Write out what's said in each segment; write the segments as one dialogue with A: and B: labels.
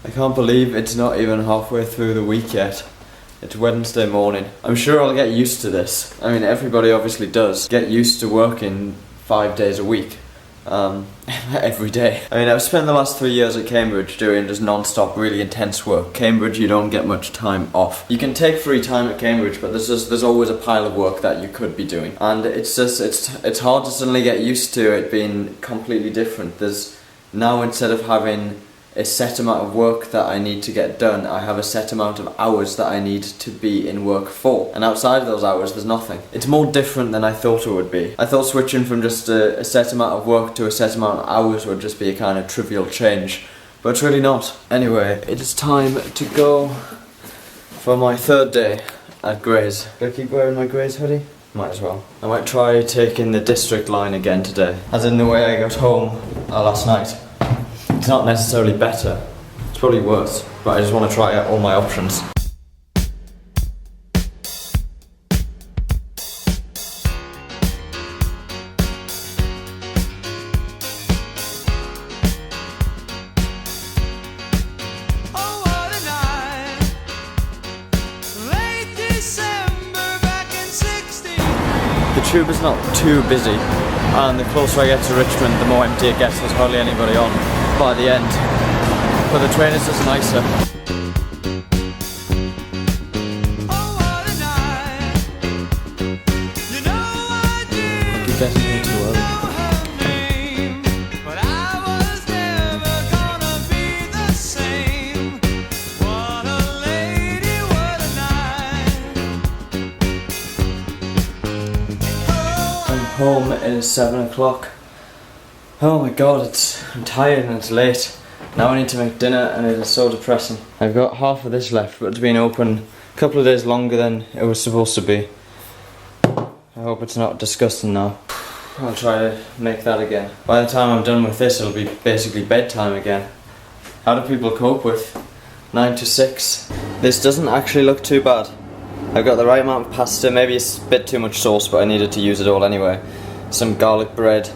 A: I can't believe it's not even halfway through the week yet. It's Wednesday morning. I'm sure I'll get used to this. I mean, everybody obviously does get used to working 5 days a week. Every day. I mean, I've spent the last 3 years at Cambridge doing just non-stop, really intense work. Cambridge, you don't get much time off. You can take free time at Cambridge, but there's always a pile of work that you could be doing. And it's hard to suddenly get used to it being completely different. There's now, instead of having a set amount of work that I need to get done, I have a set amount of hours that I need to be in work for. And outside of those hours, there's nothing. It's more different than I thought it would be. I thought switching from just a set amount of work to a set amount of hours would just be a kind of trivial change. But it's really not. Anyway, it is time to go for my 3rd day at Graze. Do I keep wearing my Graze hoodie? Might as well. I might try taking the district line again today. As in the way I got home last night. It's not necessarily better, it's probably worse, but I just want to try out all my options. The tube is not too busy, and the closer I get to Richmond, the more empty it gets. There's hardly anybody on by the end, but the train is just nicer. You're getting here too early. I'm home, it is 7 o'clock. Oh my god, I'm tired and it's late. Now I need to make dinner and it is so depressing. I've got half of this left, but it's been open a couple of days longer than it was supposed to be. I hope it's not disgusting now. I'll try to make that again. By the time I'm done with this, it'll be basically bedtime again. How do people cope with 9 to 6? This doesn't actually look too bad. I've got the right amount of pasta, maybe it's a bit too much sauce, but I needed to use it all anyway. Some garlic bread.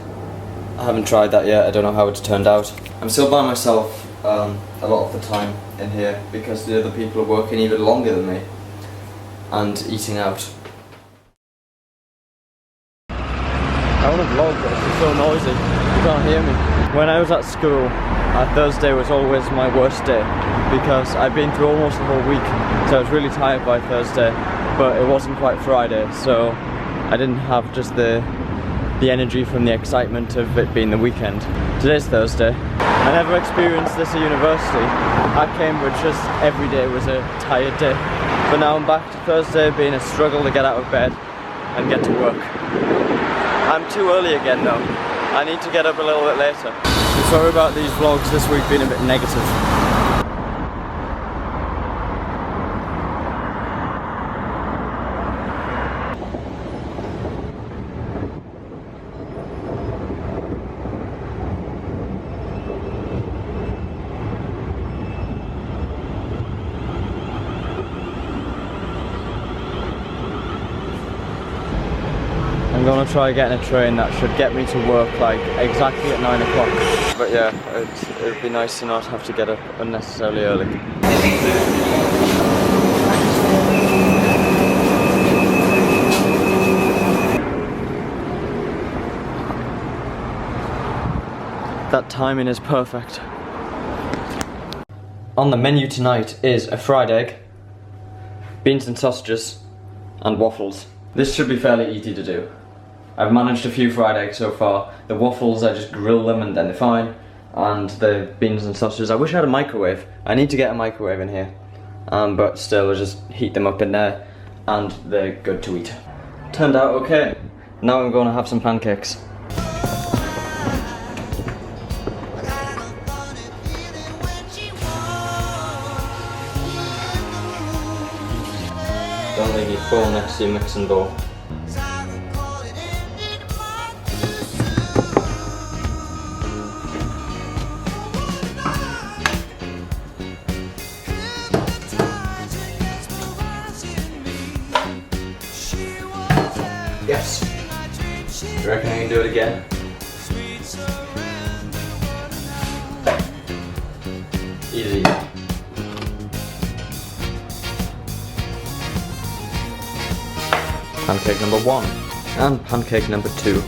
A: I haven't tried that yet, I don't know how it's turned out. I'm still by myself a lot of the time in here because the other people are working even longer than me and eating out. I want to vlog, but it's just so noisy, you can't hear me. When I was at school, Thursday was always my worst day because I'd been through almost the whole week, so I was really tired by Thursday, but it wasn't quite Friday, so I didn't have just the energy from the excitement of it being the weekend. Today's Thursday. I never experienced this at university. At Cambridge, just every day was a tired day. But now I'm back to Thursday being a struggle to get out of bed and get to work. I'm too early again though. I need to get up a little bit later. I'm sorry about these vlogs this week being a bit negative. I'm gonna try getting a train that should get me to work like exactly at 9 o'clock. But yeah, it would be nice to not have to get up unnecessarily early. That timing is perfect. On the menu tonight is a fried egg, beans and sausages, and waffles. This should be fairly easy to do. I've managed a few fried eggs so far. The waffles, I just grill them and then they're fine. And the beans and sausages, I wish I had a microwave. I need to get a microwave in here. But still, I'll just heat them up in there and they're good to eat. Turned out okay. Now I'm going to have some pancakes. Don't leave your phone next to your mixing bowl. Yes. Do you reckon I can do it again? Easy. Pancake number 1 and pancake number 2.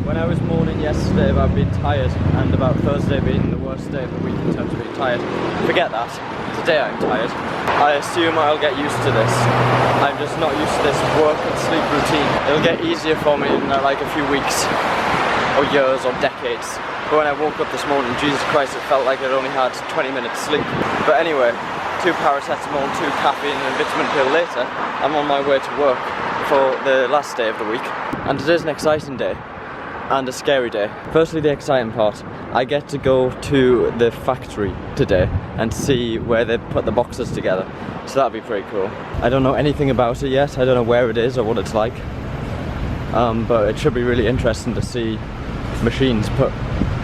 A: When I was mourning yesterday about being tired and about Thursday being the worst day of the week in terms of being tired, forget that. Today I'm tired. I assume I'll get used to this. I'm just not used to this work and sleep routine. It'll get easier for me in like a few weeks or years or decades. But when I woke up this morning, Jesus Christ, it felt like I'd only had 20 minutes sleep. But anyway, 2 paracetamol, 2 caffeine and a vitamin pill later, I'm on my way to work for the last day of the week. And today's an exciting day. And a scary day. Firstly, the exciting part. I get to go to the factory today and see where they put the boxes together. So that'll be pretty cool. I don't know anything about it yet. I don't know where it is or what it's like. But it should be really interesting to see machines put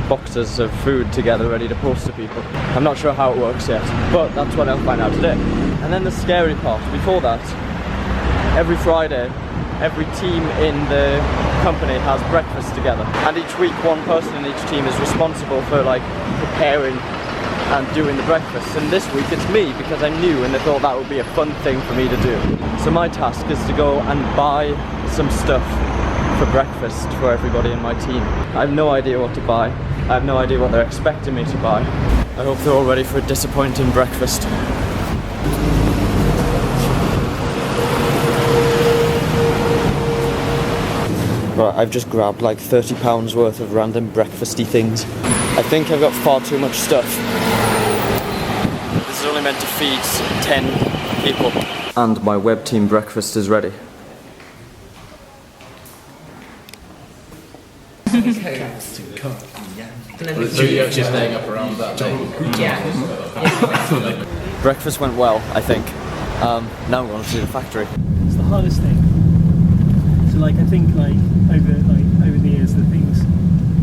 A: boxes of food together ready to post to people. I'm not sure how it works yet, but that's what I'll find out today. And then the scary part. Before that, every Friday, every team in the company has breakfast together, and each week one person in each team is responsible for like preparing and doing the breakfast. And this week it's me, because I'm new and they thought that would be a fun thing for me to do. So my task is to go and buy some stuff for breakfast for everybody in my team. I have no idea what to buy. I have no idea what they're expecting me to buy. I hope they're all ready for a disappointing breakfast. Right, I've just grabbed like £30 worth of random breakfasty things. I think I've got far too much stuff. This is only meant to feed 10 people. And my web team breakfast is ready.
B: So you're actually staying up around that time?
C: Yeah.
A: Breakfast went well, I think. Now I'm going to see the factory.
D: It's the hardest thing. So like I think over the years the things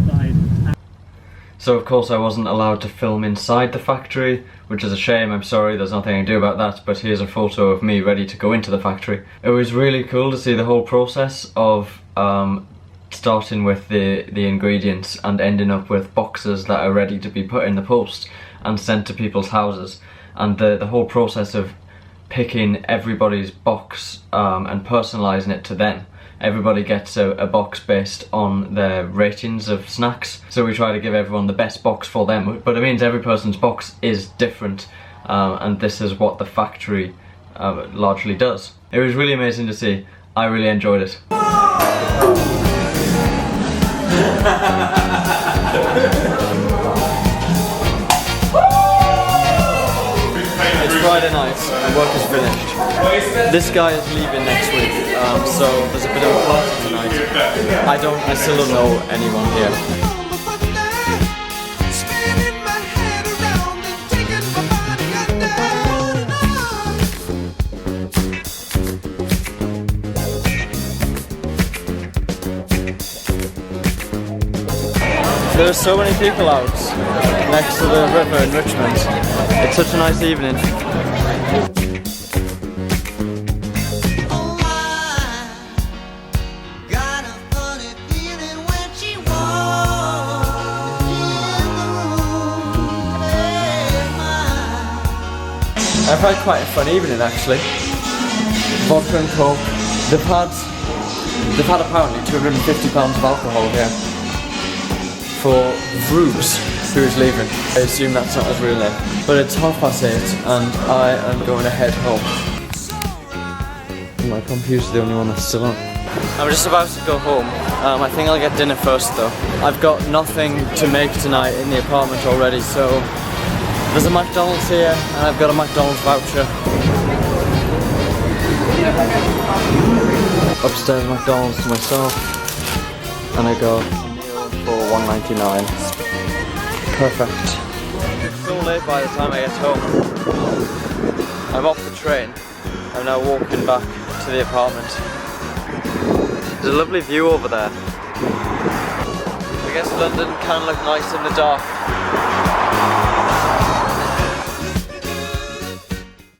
D: that
A: So of course I wasn't allowed to film inside the factory, which is a shame. I'm sorry, there's nothing I can do about that, but here's a photo of me ready to go into the factory. It was really cool to see the whole process of starting with the ingredients and ending up with boxes that are ready to be put in the post and sent to people's houses, and the whole process of picking everybody's box and personalising it to them. Everybody gets a box based on their ratings of snacks, so we try to give everyone the best box for them, but it means every person's box is different, and this is what the factory largely does. It was really amazing to see. I really enjoyed it. It's Friday night and work is finished. This guy is leaving next week, so there's a bit of a party tonight. I still don't know anyone here. There's so many people out next to the river in Richmond. It's such a nice evening. I've had quite a fun evening actually. Vodka and coke. They've had apparently £250 of alcohol here. For Bruce, who is leaving. I assume that's not his real name. But it's 8:30 and I am going to head home. My computer's the only one that's still on. I'm just about to go home. I think I'll get dinner first though. I've got nothing to make tonight in the apartment already, so there's a McDonald's here and I've got a McDonald's voucher. Upstairs McDonald's to myself, and I got for $1.99. Perfect. It's so late by the time I get home. I'm off the train. I'm now walking back to the apartment. There's a lovely view over there. I guess London can look nice in the dark.